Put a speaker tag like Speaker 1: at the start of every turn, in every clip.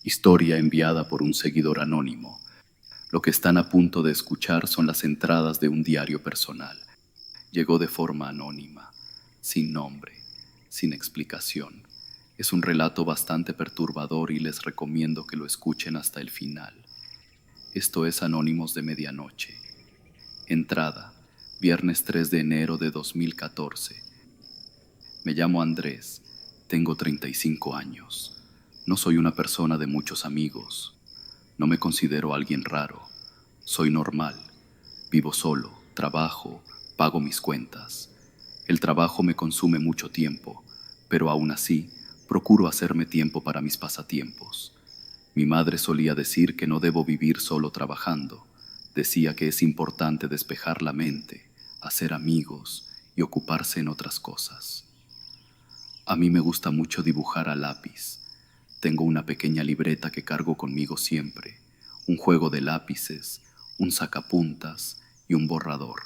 Speaker 1: Historia enviada por un seguidor anónimo. Lo que están a punto de escuchar son las entradas de un diario personal. Llegó de forma anónima, sin nombre, sin explicación. Es un relato bastante perturbador y les recomiendo que lo escuchen hasta el final. Esto es Anónimos de Medianoche. Entrada, viernes 3 de enero de 2014. Me llamo Andrés, tengo 35 años. No soy una persona de muchos amigos. No me considero alguien raro. Soy normal. Vivo solo, trabajo, pago mis cuentas. El trabajo me consume mucho tiempo, pero aún así procuro hacerme tiempo para mis pasatiempos. Mi madre solía decir que no debo vivir solo trabajando. Decía que es importante despejar la mente, hacer amigos y ocuparse en otras cosas. A mí me gusta mucho dibujar a lápiz. Tengo una pequeña libreta que cargo conmigo siempre, un juego de lápices, un sacapuntas y un borrador.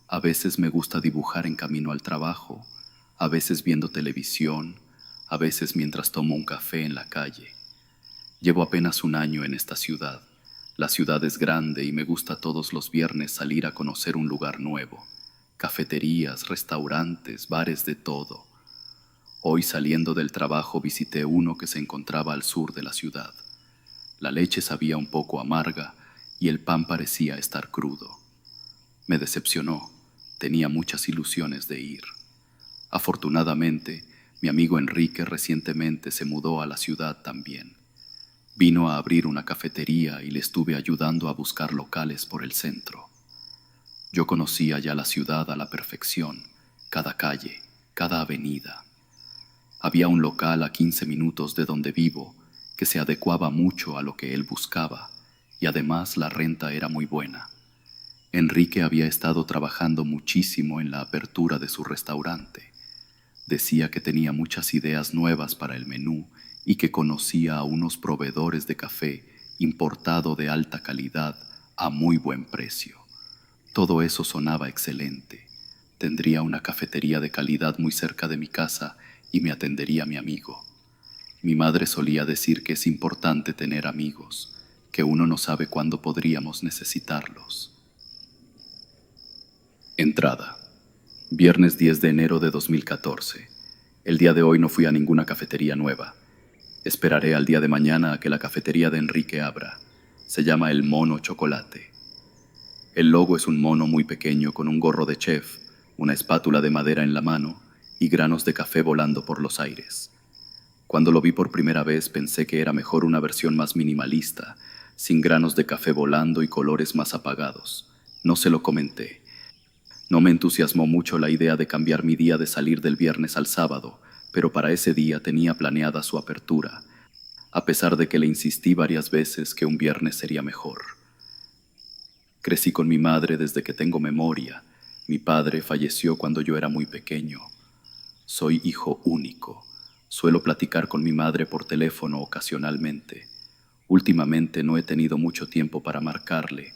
Speaker 1: A veces me gusta dibujar en camino al trabajo, a veces viendo televisión, a veces mientras tomo un café en la calle. Llevo apenas un año en esta ciudad. La ciudad es grande y me gusta todos los viernes salir a conocer un lugar nuevo. Cafeterías, restaurantes, bares de todo. Hoy saliendo del trabajo visité uno que se encontraba al sur de la ciudad. La leche sabía un poco amarga y el pan parecía estar crudo. Me decepcionó, tenía muchas ilusiones de ir. Afortunadamente, mi amigo Enrique recientemente se mudó a la ciudad también. Vino a abrir una cafetería y le estuve ayudando a buscar locales por el centro. Yo conocía ya la ciudad a la perfección, cada calle, cada avenida. Había un local a 15 minutos de donde vivo que se adecuaba mucho a lo que él buscaba y además la renta era muy buena. Enrique había estado trabajando muchísimo en la apertura de su restaurante. Decía que tenía muchas ideas nuevas para el menú y que conocía a unos proveedores de café importado de alta calidad a muy buen precio. Todo eso sonaba excelente. Tendría una cafetería de calidad muy cerca de mi casa y me atendería mi amigo. Mi madre solía decir que es importante tener amigos, que uno no sabe cuándo podríamos necesitarlos. Entrada. Viernes 10 de enero de 2014. El día de hoy no fui a ninguna cafetería nueva. Esperaré al día de mañana a que la cafetería de Enrique abra. Se llama El Mono Chocolate. El logo es un mono muy pequeño con un gorro de chef, una espátula de madera en la mano y granos de café volando por los aires. Cuando lo vi por primera vez pensé que era mejor una versión más minimalista, sin granos de café volando y colores más apagados. No se lo comenté. No me entusiasmó mucho la idea de cambiar mi día de salir del viernes al sábado, pero para ese día tenía planeada su apertura, a pesar de que le insistí varias veces que un viernes sería mejor. Crecí con mi madre desde que tengo memoria. Mi padre falleció cuando yo era muy pequeño. Soy hijo único. Suelo platicar con mi madre por teléfono ocasionalmente. Últimamente no he tenido mucho tiempo para marcarle,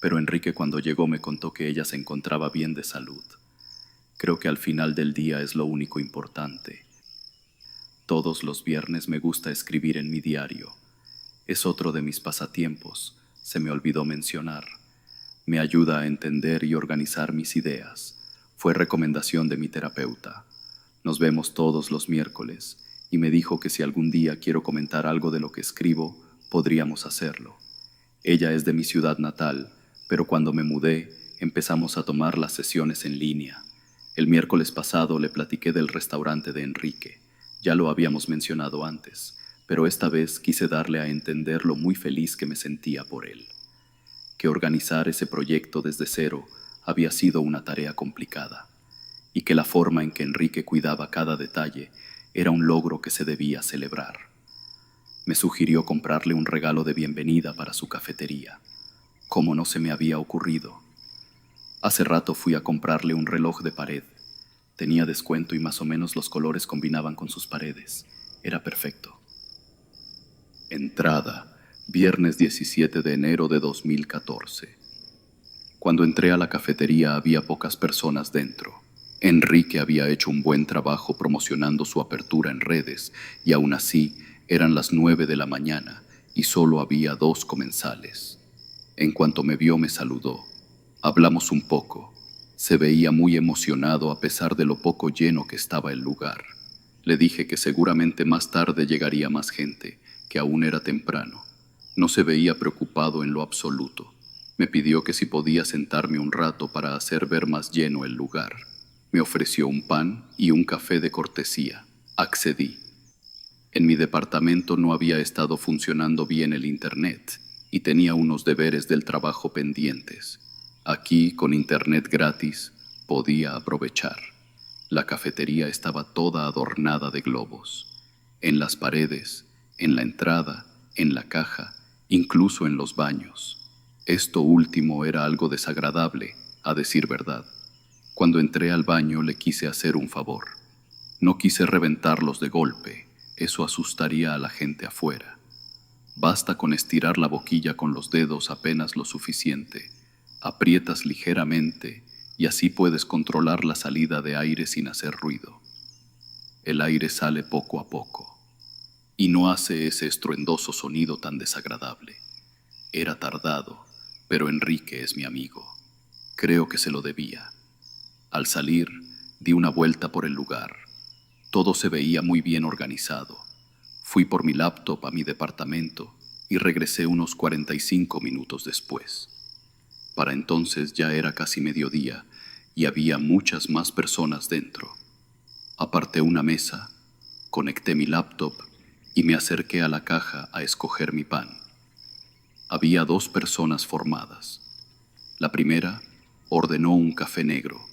Speaker 1: pero Enrique cuando llegó me contó que ella se encontraba bien de salud. Creo que al final del día es lo único importante. Todos los viernes me gusta escribir en mi diario. Es otro de mis pasatiempos, se me olvidó mencionar. Me ayuda a entender y organizar mis ideas. Fue recomendación de mi terapeuta. Nos vemos todos los miércoles y me dijo que si algún día quiero comentar algo de lo que escribo, podríamos hacerlo. Ella es de mi ciudad natal, pero cuando me mudé, empezamos a tomar las sesiones en línea. El miércoles pasado le platiqué del restaurante de Enrique. Ya lo habíamos mencionado antes, pero esta vez quise darle a entender lo muy feliz que me sentía por él. Que organizar ese proyecto desde cero había sido una tarea complicada, y que la forma en que Enrique cuidaba cada detalle era un logro que se debía celebrar. Me sugirió comprarle un regalo de bienvenida para su cafetería. Como no se me había ocurrido. Hace rato fui a comprarle un reloj de pared. Tenía descuento y más o menos los colores combinaban con sus paredes. Era perfecto. Entrada, viernes 17 de enero de 2014. Cuando entré a la cafetería había pocas personas dentro. Enrique había hecho un buen trabajo promocionando su apertura en redes y aún así Eran las 9 de la mañana y solo había 2 comensales. En cuanto me vio, me saludó. Hablamos un poco. Se veía muy emocionado a pesar de lo poco lleno que estaba el lugar. Le dije que seguramente más tarde llegaría más gente, que aún era temprano. No se veía preocupado en lo absoluto. Me pidió que si podía sentarme un rato para hacer ver más lleno el lugar. Me ofreció un pan y un café de cortesía. Accedí. En mi departamento no había estado funcionando bien el internet y tenía unos deberes del trabajo pendientes. Aquí, con internet gratis, podía aprovechar. La cafetería estaba toda adornada de globos. En las paredes, en la entrada, en la caja, incluso en los baños. Esto último era algo desagradable, a decir verdad. Cuando entré al baño le quise hacer un favor. No quise reventarlos de golpe, eso asustaría a la gente afuera. Basta con estirar la boquilla con los dedos apenas lo suficiente. Aprietas ligeramente y así puedes controlar la salida de aire sin hacer ruido. El aire sale poco a poco y no hace ese estruendoso sonido tan desagradable. Era tardado, pero Enrique es mi amigo. Creo que se lo debía. Al salir, di una vuelta por el lugar. Todo se veía muy bien organizado. Fui por mi laptop a mi departamento y regresé unos 45 minutos después. Para entonces ya era casi mediodía y había muchas más personas dentro. Aparté una mesa, conecté mi laptop y me acerqué a la caja a escoger mi pan. Había 2 personas formadas. La primera ordenó un café negro.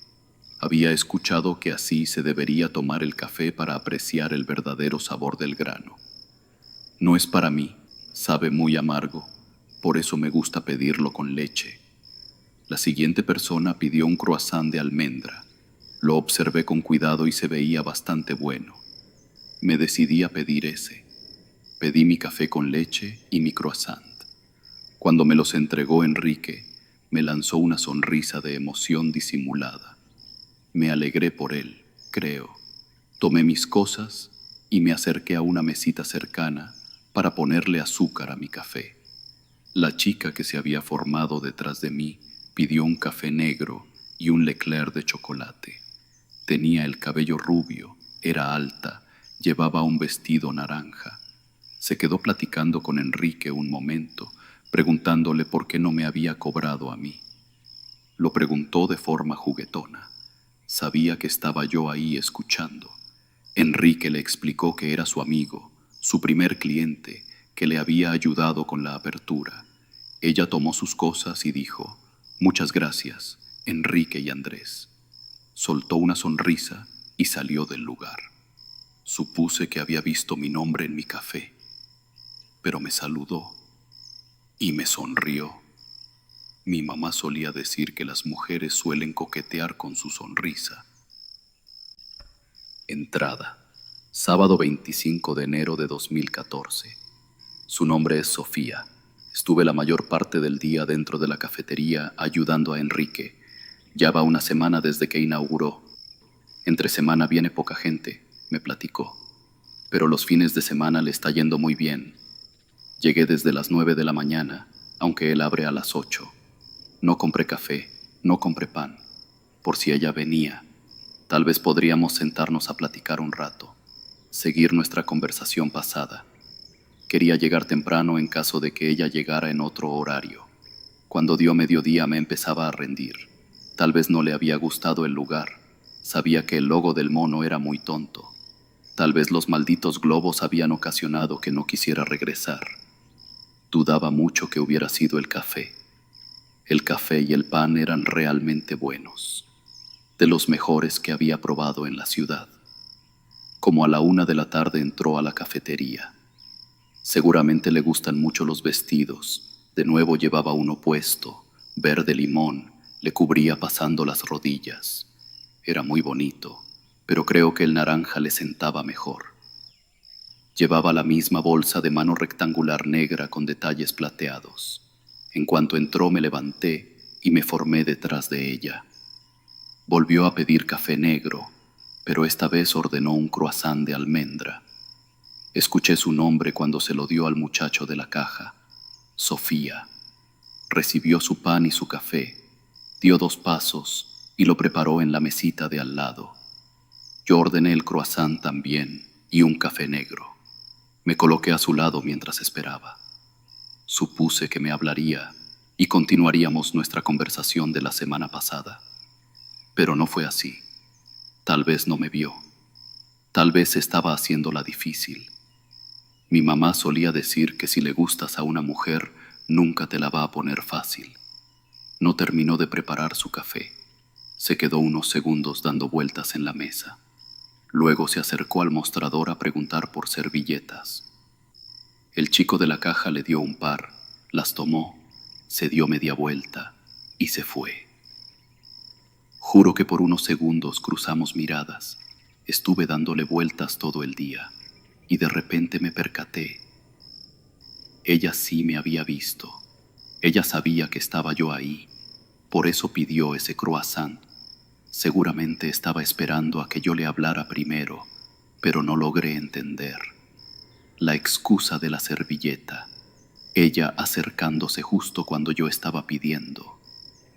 Speaker 1: Había escuchado que así se debería tomar el café para apreciar el verdadero sabor del grano. No es para mí, sabe muy amargo, por eso me gusta pedirlo con leche. La siguiente persona pidió un croissant de almendra. Lo observé con cuidado y se veía bastante bueno. Me decidí a pedir ese. Pedí mi café con leche y mi croissant. Cuando me los entregó Enrique, me lanzó una sonrisa de emoción disimulada. Me alegré por él, creo. Tomé mis cosas y me acerqué a una mesita cercana para ponerle azúcar a mi café. La chica que se había formado detrás de mí pidió un café negro y un Leclerc de chocolate. Tenía el cabello rubio, era alta, llevaba un vestido naranja. Se quedó platicando con Enrique un momento, preguntándole por qué no me había cobrado a mí. Lo preguntó de forma juguetona. Sabía que estaba yo ahí escuchando. Enrique le explicó que era su amigo, su primer cliente, que le había ayudado con la apertura. Ella tomó sus cosas y dijo: «Muchas gracias, Enrique y Andrés». Soltó una sonrisa y salió del lugar. Supuse que había visto mi nombre en mi café, pero me saludó y me sonrió. Mi mamá solía decir que las mujeres suelen coquetear con su sonrisa. Entrada. Sábado 25 de enero de 2014. Su nombre es Sofía. Estuve la mayor parte del día dentro de la cafetería ayudando a Enrique. Ya va una semana desde que inauguró. Entre semana viene poca gente, me platicó. Pero los fines de semana le está yendo muy bien. Llegué desde las 9 de la mañana, aunque él abre a las 8. No compré café, no compré pan. Por si ella venía, tal vez podríamos sentarnos a platicar un rato, seguir nuestra conversación pasada. Quería llegar temprano en caso de que ella llegara en otro horario. Cuando dio mediodía me empezaba a rendir. Tal vez no le había gustado el lugar. Sabía que el logo del mono era muy tonto. Tal vez los malditos globos habían ocasionado que no quisiera regresar. Dudaba mucho que hubiera sido el café. El café y el pan eran realmente buenos, de los mejores que había probado en la ciudad. Como a la 1 de la tarde entró a la cafetería. Seguramente le gustan mucho los vestidos. De nuevo llevaba uno puesto, verde limón, le cubría pasando las rodillas. Era muy bonito, pero creo que el naranja le sentaba mejor. Llevaba la misma bolsa de mano rectangular negra con detalles plateados. En cuanto entró me levanté y me formé detrás de ella. Volvió a pedir café negro, pero esta vez ordenó un croissant de almendra. Escuché su nombre cuando se lo dio al muchacho de la caja. Sofía. Recibió su pan y su café, dio 2 pasos y lo preparó en la mesita de al lado. Yo ordené el croissant también y un café negro. Me coloqué a su lado mientras esperaba. Supuse que me hablaría y continuaríamos nuestra conversación de la semana pasada. Pero no fue así. Tal vez no me vio. Tal vez estaba haciéndola difícil. Mi mamá solía decir que si le gustas a una mujer, nunca te la va a poner fácil. No terminó de preparar su café. Se quedó unos segundos dando vueltas en la mesa. Luego se acercó al mostrador a preguntar por servilletas. El chico de la caja le dio un par, las tomó, se dio media vuelta y se fue. Juro que por unos segundos cruzamos miradas. Estuve dándole vueltas todo el día y de repente me percaté. Ella sí me había visto. Ella sabía que estaba yo ahí. Por eso pidió ese croissant. Seguramente estaba esperando a que yo le hablara primero, pero no logré entender. La excusa de la servilleta. Ella acercándose justo cuando yo estaba pidiendo.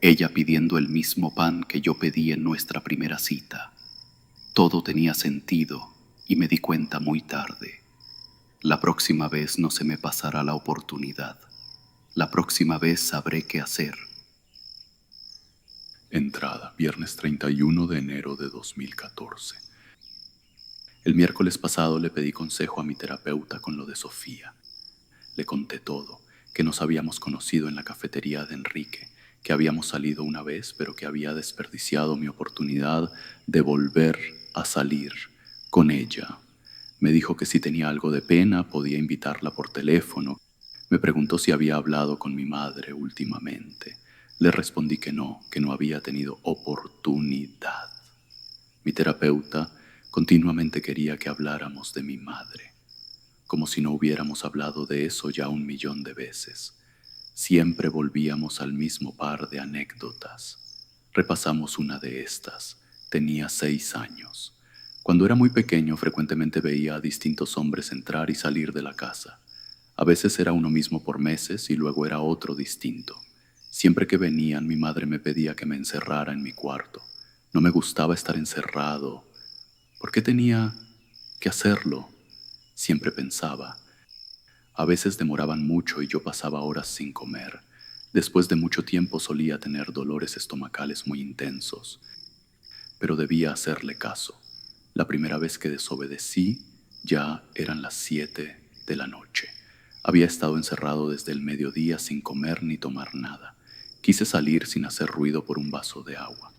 Speaker 1: Ella pidiendo el mismo pan que yo pedí en nuestra primera cita. Todo tenía sentido y me di cuenta muy tarde. La próxima vez no se me pasará la oportunidad. La próxima vez sabré qué hacer.
Speaker 2: Entrada, viernes 31 de enero de 2014. El miércoles pasado le pedí consejo a mi terapeuta con lo de Sofía. Le conté todo, que nos habíamos conocido en la cafetería de Enrique, que habíamos salido una vez, pero que había desperdiciado mi oportunidad de volver a salir con ella. Me dijo que si tenía algo de pena podía invitarla por teléfono. Me preguntó si había hablado con mi madre últimamente. Le respondí que no había tenido oportunidad. Mi terapeuta continuamente quería que habláramos de mi madre, como si no hubiéramos hablado de eso ya 1.000.000 de veces. Siempre volvíamos al mismo par de anécdotas. Repasamos una de estas. Tenía 6 años. Cuando era muy pequeño, frecuentemente veía a distintos hombres entrar y salir de la casa. A veces era uno mismo por meses y luego era otro distinto. Siempre que venían, mi madre me pedía que me encerrara en mi cuarto. No me gustaba estar encerrado. ¿Por qué tenía que hacerlo? Siempre pensaba. A veces demoraban mucho y yo pasaba horas sin comer. Después de mucho tiempo solía tener dolores estomacales muy intensos, pero debía hacerle caso. La primera vez que desobedecí ya eran las 7 de la noche. Había estado encerrado desde el mediodía sin comer ni tomar nada. Quise salir sin hacer ruido por un vaso de agua.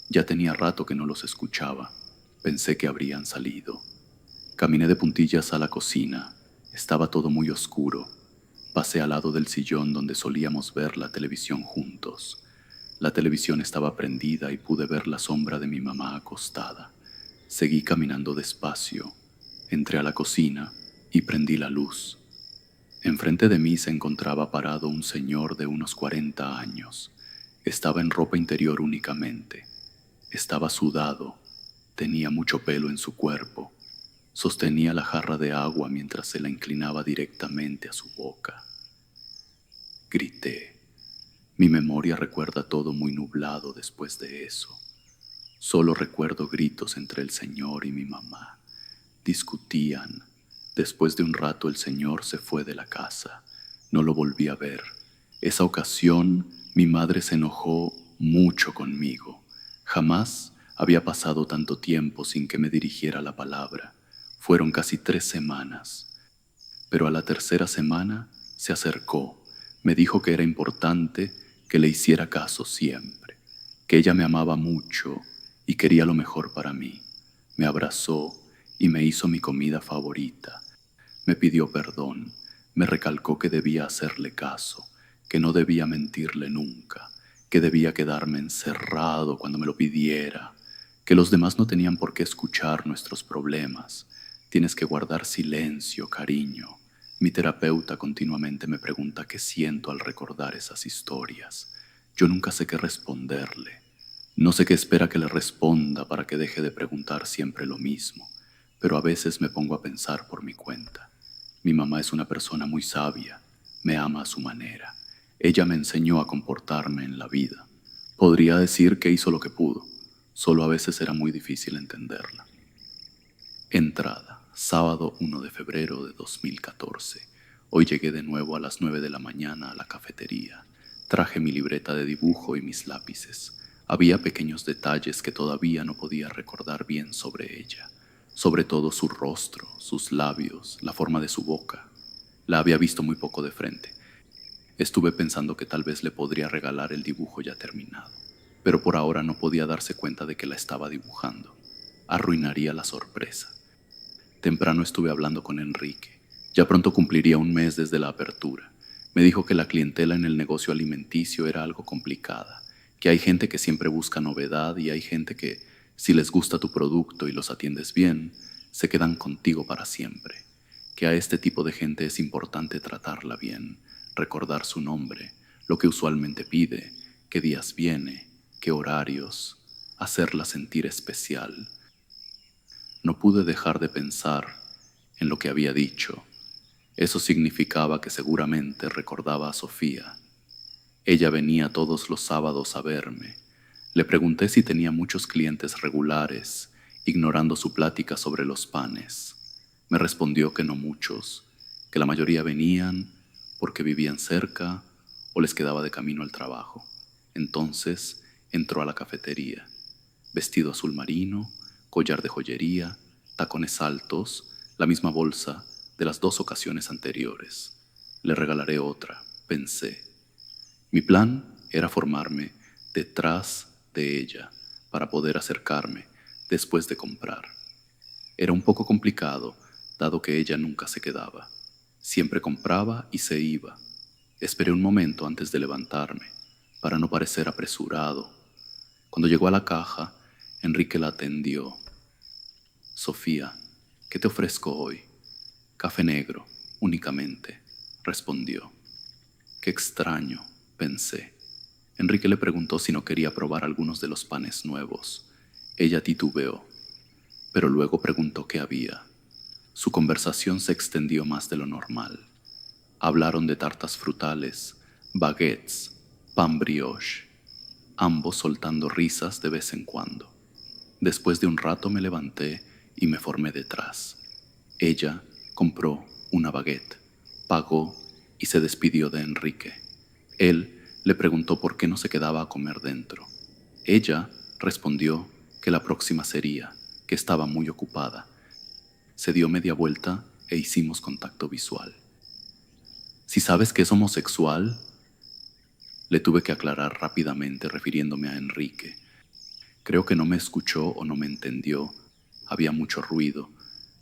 Speaker 2: Ya tenía rato que no los escuchaba. Pensé que habrían salido. Caminé de puntillas a la cocina. Estaba todo muy oscuro. Pasé al lado del sillón donde solíamos ver la televisión juntos. La televisión estaba prendida y pude ver la sombra de mi mamá acostada. Seguí caminando despacio. Entré a la cocina y prendí la luz. Enfrente de mí se encontraba parado un señor de unos 40 años. Estaba en ropa interior únicamente. Estaba sudado. Tenía mucho pelo en su cuerpo. Sostenía la jarra de agua mientras se la inclinaba directamente a su boca. Grité. Mi memoria recuerda todo muy nublado después de eso. Solo recuerdo gritos entre el señor y mi mamá. Discutían. Después de un rato el señor se fue de la casa. No lo volví a ver. Esa ocasión mi madre se enojó mucho conmigo. Jamás había pasado tanto tiempo sin que me dirigiera la palabra. Fueron casi 3 semanas. Pero a la tercera semana se acercó. Me dijo que era importante que le hiciera caso siempre, que ella me amaba mucho y quería lo mejor para mí. Me abrazó y me hizo mi comida favorita. Me pidió perdón, me recalcó que debía hacerle caso, que no debía mentirle nunca, que debía quedarme encerrado cuando me lo pidiera, que los demás no tenían por qué escuchar nuestros problemas. Tienes que guardar silencio, cariño. Mi terapeuta continuamente me pregunta qué siento al recordar esas historias. Yo nunca sé qué responderle. No sé qué espera que le responda para que deje de preguntar siempre lo mismo, pero a veces me pongo a pensar por mi cuenta. Mi mamá es una persona muy sabia, me ama a su manera. Ella me enseñó a comportarme en la vida. Podría decir que hizo lo que pudo, solo a veces era muy difícil entenderla. Entrada, sábado 1 de febrero de 2014. Hoy llegué de nuevo a las 9 de la mañana a la cafetería. Traje mi libreta de dibujo y mis lápices. Había pequeños detalles que todavía no podía recordar bien sobre ella, sobre todo su rostro, sus labios, la forma de su boca. La había visto muy poco de frente. Estuve pensando que tal vez le podría regalar el dibujo ya terminado, pero por ahora no podía darse cuenta de que la estaba dibujando. Arruinaría la sorpresa. Temprano estuve hablando con Enrique. Ya pronto cumpliría un mes desde la apertura. Me dijo que la clientela en el negocio alimenticio era algo complicada, que hay gente que siempre busca novedad y hay gente que, si les gusta tu producto y los atiendes bien, se quedan contigo para siempre. Que a este tipo de gente es importante tratarla bien, recordar su nombre, lo que usualmente pide, qué días viene, qué horarios, hacerla sentir especial. No pude dejar de pensar en lo que había dicho. Eso significaba que seguramente recordaba a Sofía. Ella venía todos los sábados a verme. Le pregunté si tenía muchos clientes regulares, ignorando su plática sobre los panes. Me respondió que no muchos, que la mayoría venían porque vivían cerca o les quedaba de camino al trabajo. Entonces entró a la cafetería, vestido azul marino, collar de joyería, tacones altos, la misma bolsa de las 2 ocasiones anteriores. Le regalaré otra, pensé. Mi plan era formarme detrás de ella para poder acercarme después de comprar. Era un poco complicado, dado que ella nunca se quedaba. Siempre compraba y se iba. Esperé un momento antes de levantarme, para no parecer apresurado. Cuando llegó a la caja, Enrique la atendió. Sofía, ¿qué te ofrezco hoy? Café negro, únicamente, respondió. Qué extraño, pensé. Enrique le preguntó si no quería probar algunos de los panes nuevos. Ella titubeó, pero luego preguntó qué había. Su conversación se extendió más de lo normal. Hablaron de tartas frutales, baguettes, pan brioche, ambos soltando risas de vez en cuando. Después de un rato me levanté y me formé detrás. Ella compró una baguette, pagó y se despidió de Enrique. Él le preguntó por qué no se quedaba a comer dentro. Ella respondió que la próxima sería, que estaba muy ocupada. Se dio media vuelta e hicimos contacto visual. Si sabes que es homosexual, le tuve que aclarar rápidamente refiriéndome a Enrique. Creo que no me escuchó o no me entendió. Había mucho ruido.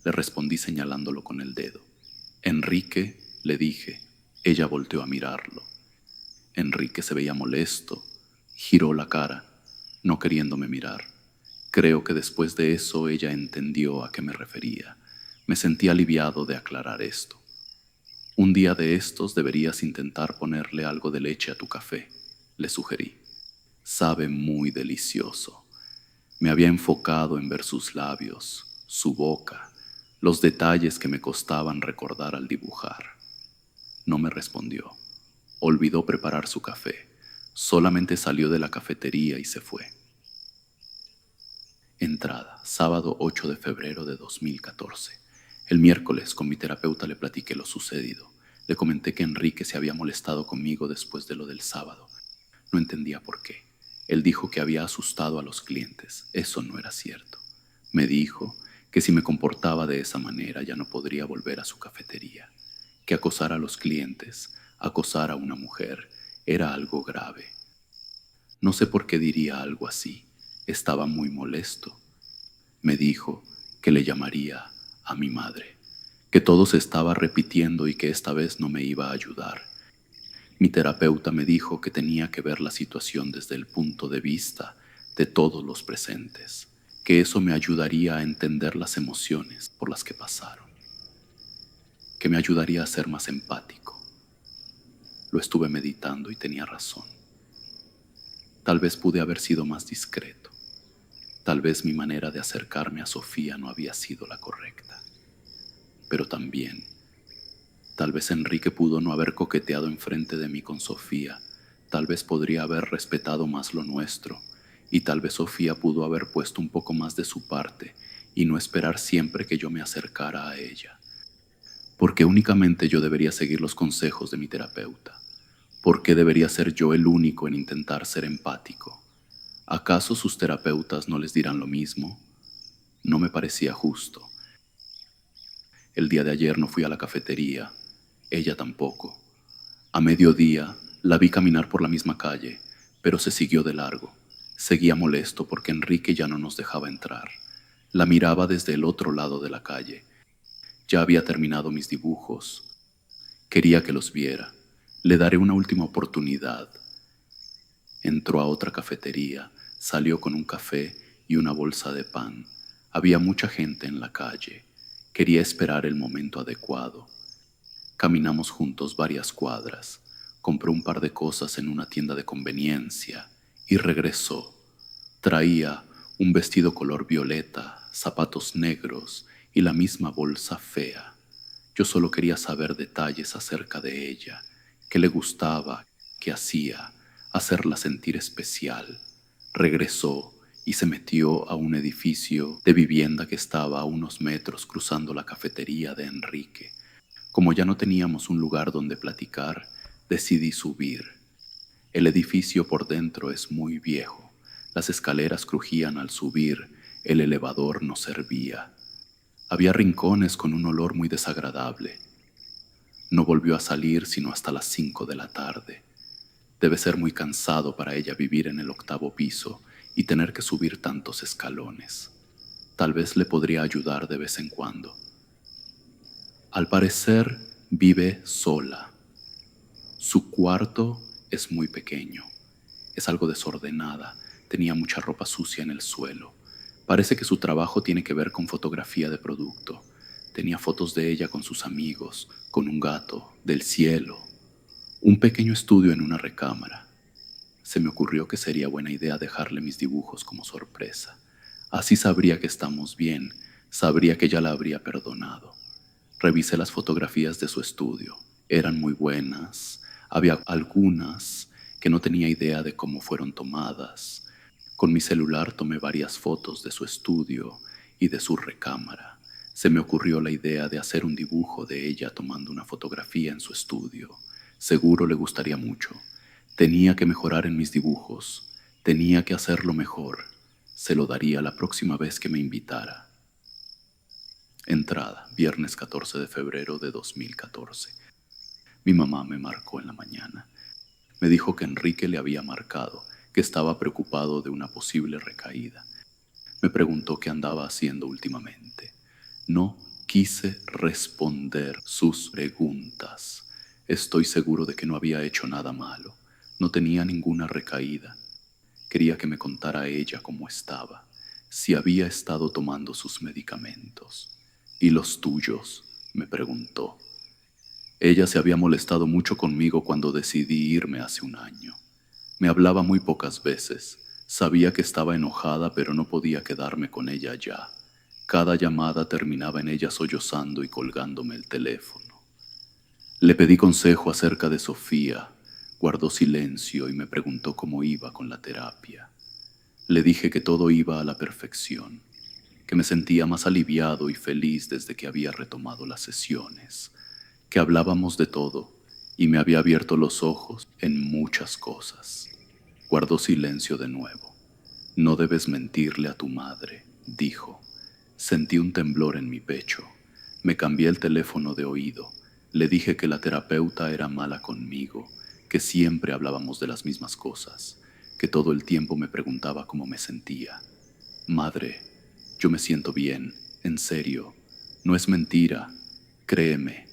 Speaker 2: Le respondí señalándolo con el dedo. Enrique, le dije. Ella volteó a mirarlo. Enrique se veía molesto. Giró la cara, no queriéndome mirar. Creo que después de eso ella entendió a qué me refería. Me sentí aliviado de aclarar esto. Un día de estos deberías intentar ponerle algo de leche a tu café, le sugerí. Sabe muy delicioso. Me había enfocado en ver sus labios, su boca, los detalles que me costaban recordar al dibujar. No me respondió. Olvidó preparar su café. Solamente salió de la cafetería y se fue. Entrada, sábado 8 de febrero de 2014. El miércoles con mi terapeuta le platiqué lo sucedido. Le comenté que Enrique se había molestado conmigo después de lo del sábado. No entendía por qué. Él dijo que había asustado a los clientes. Eso no era cierto. Me dijo que si me comportaba de esa manera ya no podría volver a su cafetería. Que acosar a los clientes, acosar a una mujer, era algo grave. No sé por qué diría algo así. Estaba muy molesto. Me dijo que le llamaría a mi madre, que todo se estaba repitiendo y que esta vez no me iba a ayudar. Mi terapeuta me dijo que tenía que ver la situación desde el punto de vista de todos los presentes, que eso me ayudaría a entender las emociones por las que pasaron, que me ayudaría a ser más empático. Lo estuve meditando y tenía razón. Tal vez pude haber sido más discreto. Tal vez mi manera de acercarme a Sofía no había sido la correcta. Pero también, tal vez Enrique pudo no haber coqueteado enfrente de mí con Sofía. Tal vez podría haber respetado más lo nuestro. Y tal vez Sofía pudo haber puesto un poco más de su parte y no esperar siempre que yo me acercara a ella. Porque únicamente yo debería seguir los consejos de mi terapeuta. ¿Por qué debería ser yo el único en intentar ser empático? ¿Acaso sus terapeutas no les dirán lo mismo? No me parecía justo. El día de ayer no fui a la cafetería, ella tampoco. A mediodía la vi caminar por la misma calle, pero se siguió de largo. Seguía molesto porque Enrique ya no nos dejaba entrar. La miraba desde el otro lado de la calle. Ya había terminado mis dibujos. Quería que los viera. Le daré una última oportunidad. Entró a otra cafetería, salió con un café y una bolsa de pan. Había mucha gente en la calle. Quería esperar el momento adecuado. Caminamos juntos varias cuadras. Compró un par de cosas en una tienda de conveniencia y regresó. Traía un vestido color violeta, zapatos negros y la misma bolsa fea. Yo solo quería saber detalles acerca de ella, qué le gustaba, qué hacía, hacerla sentir especial. Regresó y se metió a un edificio de vivienda que estaba a unos metros cruzando la cafetería de Enrique. Como ya no teníamos un lugar donde platicar, decidí subir. El edificio por dentro es muy viejo. Las escaleras crujían al subir, el elevador no servía. Había rincones con un olor muy desagradable. No volvió a salir sino hasta las 5 de la tarde. Debe ser muy cansado para ella vivir en el 8º piso y tener que subir tantos escalones. Tal vez le podría ayudar de vez en cuando. Al parecer, vive sola. Su cuarto es muy pequeño. Es algo desordenada. Tenía mucha ropa sucia en el suelo. Parece que su trabajo tiene que ver con fotografía de producto. Tenía fotos de ella con sus amigos, con un gato, del cielo, un pequeño estudio en una recámara. Se me ocurrió que sería buena idea dejarle mis dibujos como sorpresa. Así sabría que estamos bien, sabría que ya la habría perdonado. Revisé las fotografías de su estudio. Eran muy buenas. Había algunas que no tenía idea de cómo fueron tomadas. Con mi celular tomé varias fotos de su estudio y de su recámara. Se me ocurrió la idea de hacer un dibujo de ella tomando una fotografía en su estudio. Seguro le gustaría mucho. Tenía que mejorar en mis dibujos. Tenía que hacerlo mejor. Se lo daría la próxima vez que me invitara. Entrada, viernes 14 de febrero de 2014. Mi mamá me marcó en la mañana. Me dijo que Enrique le había marcado, que estaba preocupado de una posible recaída. Me preguntó qué andaba haciendo últimamente. No quise responder sus preguntas. Estoy seguro de que no había hecho nada malo. No tenía ninguna recaída. Quería que me contara ella cómo estaba, si había estado tomando sus medicamentos. ¿Y los tuyos?, me preguntó. Ella se había molestado mucho conmigo cuando decidí irme hace un año. Me hablaba muy pocas veces. Sabía que estaba enojada, pero no podía quedarme con ella ya. Cada llamada terminaba en ella sollozando y colgándome el teléfono. Le pedí consejo acerca de Sofía. Guardó silencio y me preguntó cómo iba con la terapia. Le dije que todo iba a la perfección, que me sentía más aliviado y feliz desde que había retomado las sesiones, que hablábamos de todo y me había abierto los ojos en muchas cosas. Guardó silencio de nuevo. No debes mentirle a tu madre, dijo. Sentí un temblor en mi pecho. Me cambié el teléfono de oído. Le dije que la terapeuta era mala conmigo, que siempre hablábamos de las mismas cosas, que todo el tiempo me preguntaba cómo me sentía. Madre, yo me siento bien, en serio. No es mentira. Créeme,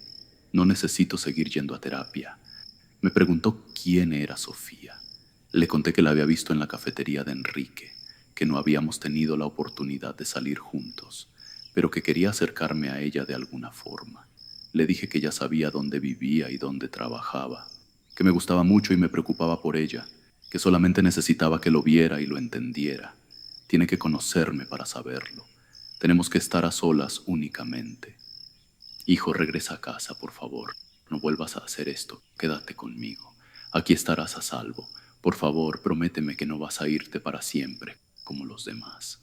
Speaker 2: no necesito seguir yendo a terapia. Me preguntó quién era Sofía. Le conté que la había visto en la cafetería de Enrique, que no habíamos tenido la oportunidad de salir juntos, pero que quería acercarme a ella de alguna forma. Le dije que ya sabía dónde vivía y dónde trabajaba, que me gustaba mucho y me preocupaba por ella, que solamente necesitaba que lo viera y lo entendiera. Tiene que conocerme para saberlo. Tenemos que estar a solas únicamente. Hijo, regresa a casa, por favor. No vuelvas a hacer esto. Quédate conmigo. Aquí estarás a salvo. Por favor, prométeme que no vas a irte para siempre, como los demás.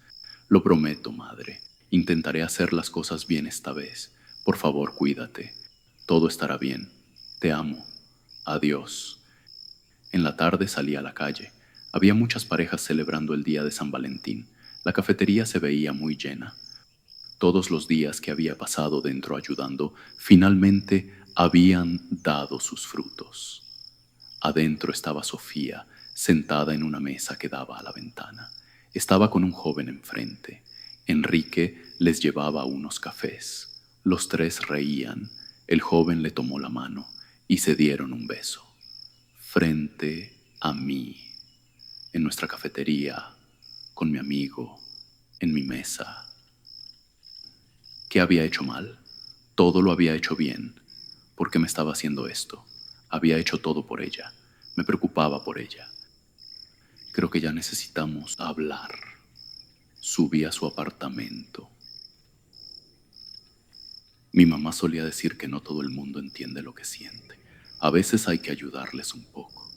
Speaker 2: Lo prometo, madre. Intentaré hacer las cosas bien esta vez. Por favor, cuídate. Todo estará bien. Te amo. Adiós. En la tarde salí a la calle. Había muchas parejas celebrando el día de San Valentín. La cafetería se veía muy llena. Todos los días que había pasado dentro ayudando, finalmente habían dado sus frutos. Adentro estaba Sofía, sentada en una mesa que daba a la ventana. Estaba con un joven enfrente. Enrique les llevaba unos cafés. Los tres reían. El joven le tomó la mano y se dieron un beso. Frente a mí, en nuestra cafetería, con mi amigo, en mi mesa. ¿Qué había hecho mal? Todo lo había hecho bien. ¿Por qué me estaba haciendo esto? Había hecho todo por ella. Me preocupaba por ella. Creo que ya necesitamos hablar. Subí a su apartamento. Mi mamá solía decir que no todo el mundo entiende lo que siente. A veces hay que ayudarles un poco.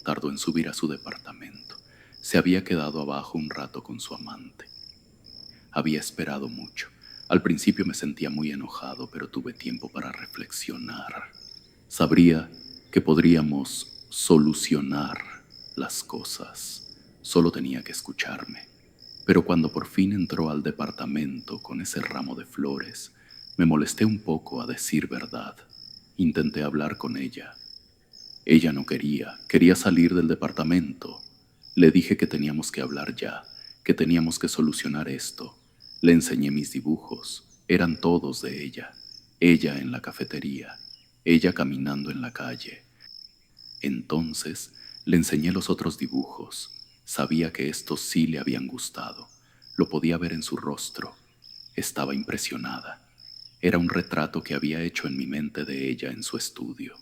Speaker 2: Tardó en subir a su departamento. Se había quedado abajo un rato con su amante. Había esperado mucho. Al principio me sentía muy enojado, pero tuve tiempo para reflexionar. Sabría que podríamos solucionar las cosas. Solo tenía que escucharme. Pero cuando por fin entró al departamento con ese ramo de flores, me molesté un poco, a decir verdad. Intenté hablar con ella. Ella no quería salir del departamento. Le dije que teníamos que hablar ya, que teníamos que solucionar esto. Le enseñé mis dibujos, eran todos de ella. Ella en la cafetería, ella caminando en la calle. Entonces le enseñé los otros dibujos. Sabía que estos sí le habían gustado. Lo podía ver en su rostro. Estaba impresionada. Era un retrato que había hecho en mi mente de ella en su estudio.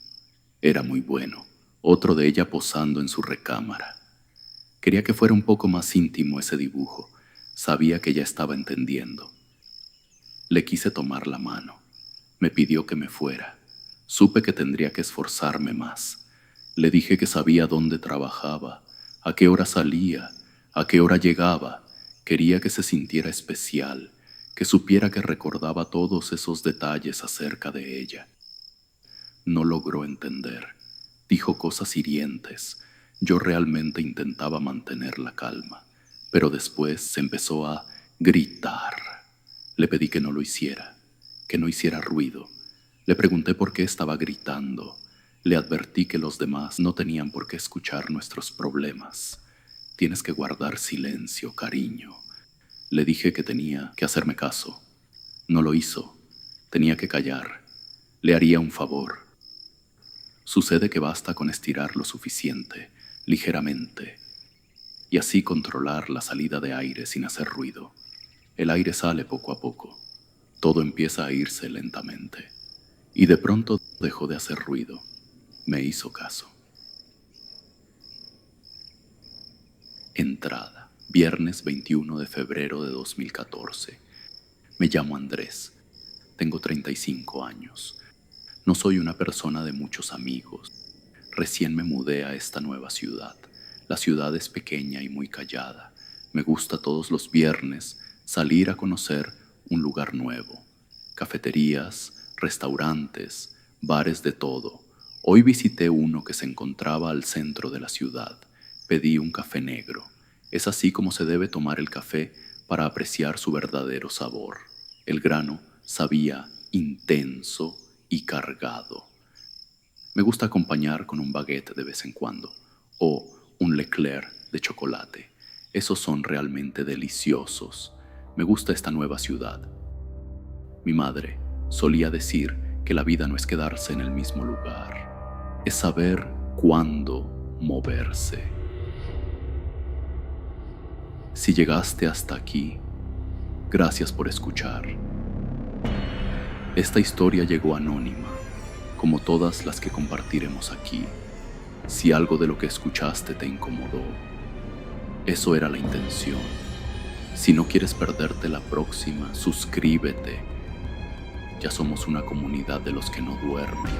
Speaker 2: Era muy bueno. Otro de ella posando en su recámara. Quería que fuera un poco más íntimo ese dibujo. Sabía que ya estaba entendiendo. Le quise tomar la mano. Me pidió que me fuera. Supe que tendría que esforzarme más. Le dije que sabía dónde trabajaba, a qué hora salía, a qué hora llegaba. Quería que se sintiera especial, que supiera que recordaba todos esos detalles acerca de ella. No logró entender. Dijo cosas hirientes. Yo realmente intentaba mantener la calma, pero después se empezó a gritar. Le pedí que no lo hiciera, que no hiciera ruido. Le pregunté por qué estaba gritando. Le advertí que los demás no tenían por qué escuchar nuestros problemas. Tienes que guardar silencio, cariño. Le dije que tenía que hacerme caso. No lo hizo. Tenía que callar. Le haría un favor. Sucede que basta con estirar lo suficiente, ligeramente, y así controlar la salida de aire sin hacer ruido. El aire sale poco a poco. Todo empieza a irse lentamente. Y de pronto dejó de hacer ruido. Me hizo caso. Entrada. Viernes 21 de febrero de 2014. Me llamo Andrés. Tengo 35 años. No soy una persona de muchos amigos. Recién me mudé a esta nueva ciudad. La ciudad es pequeña y muy callada. Me gusta todos los viernes salir a conocer un lugar nuevo. Cafeterías, restaurantes, bares de todo. Hoy visité uno que se encontraba al centro de la ciudad. Pedí un café negro. Es así como se debe tomar el café para apreciar su verdadero sabor. El grano sabía intenso y cargado. Me gusta acompañar con un baguette de vez en cuando o un Leclerc de chocolate. Esos son realmente deliciosos. Me gusta esta nueva ciudad. Mi madre solía decir que la vida no es quedarse en el mismo lugar, es saber cuándo moverse. Si llegaste hasta aquí, gracias por escuchar. Esta historia llegó anónima, como todas las que compartiremos aquí. Si algo de lo que escuchaste te incomodó, eso era la intención. Si no quieres perderte la próxima, suscríbete. Ya somos una comunidad de los que no duermen.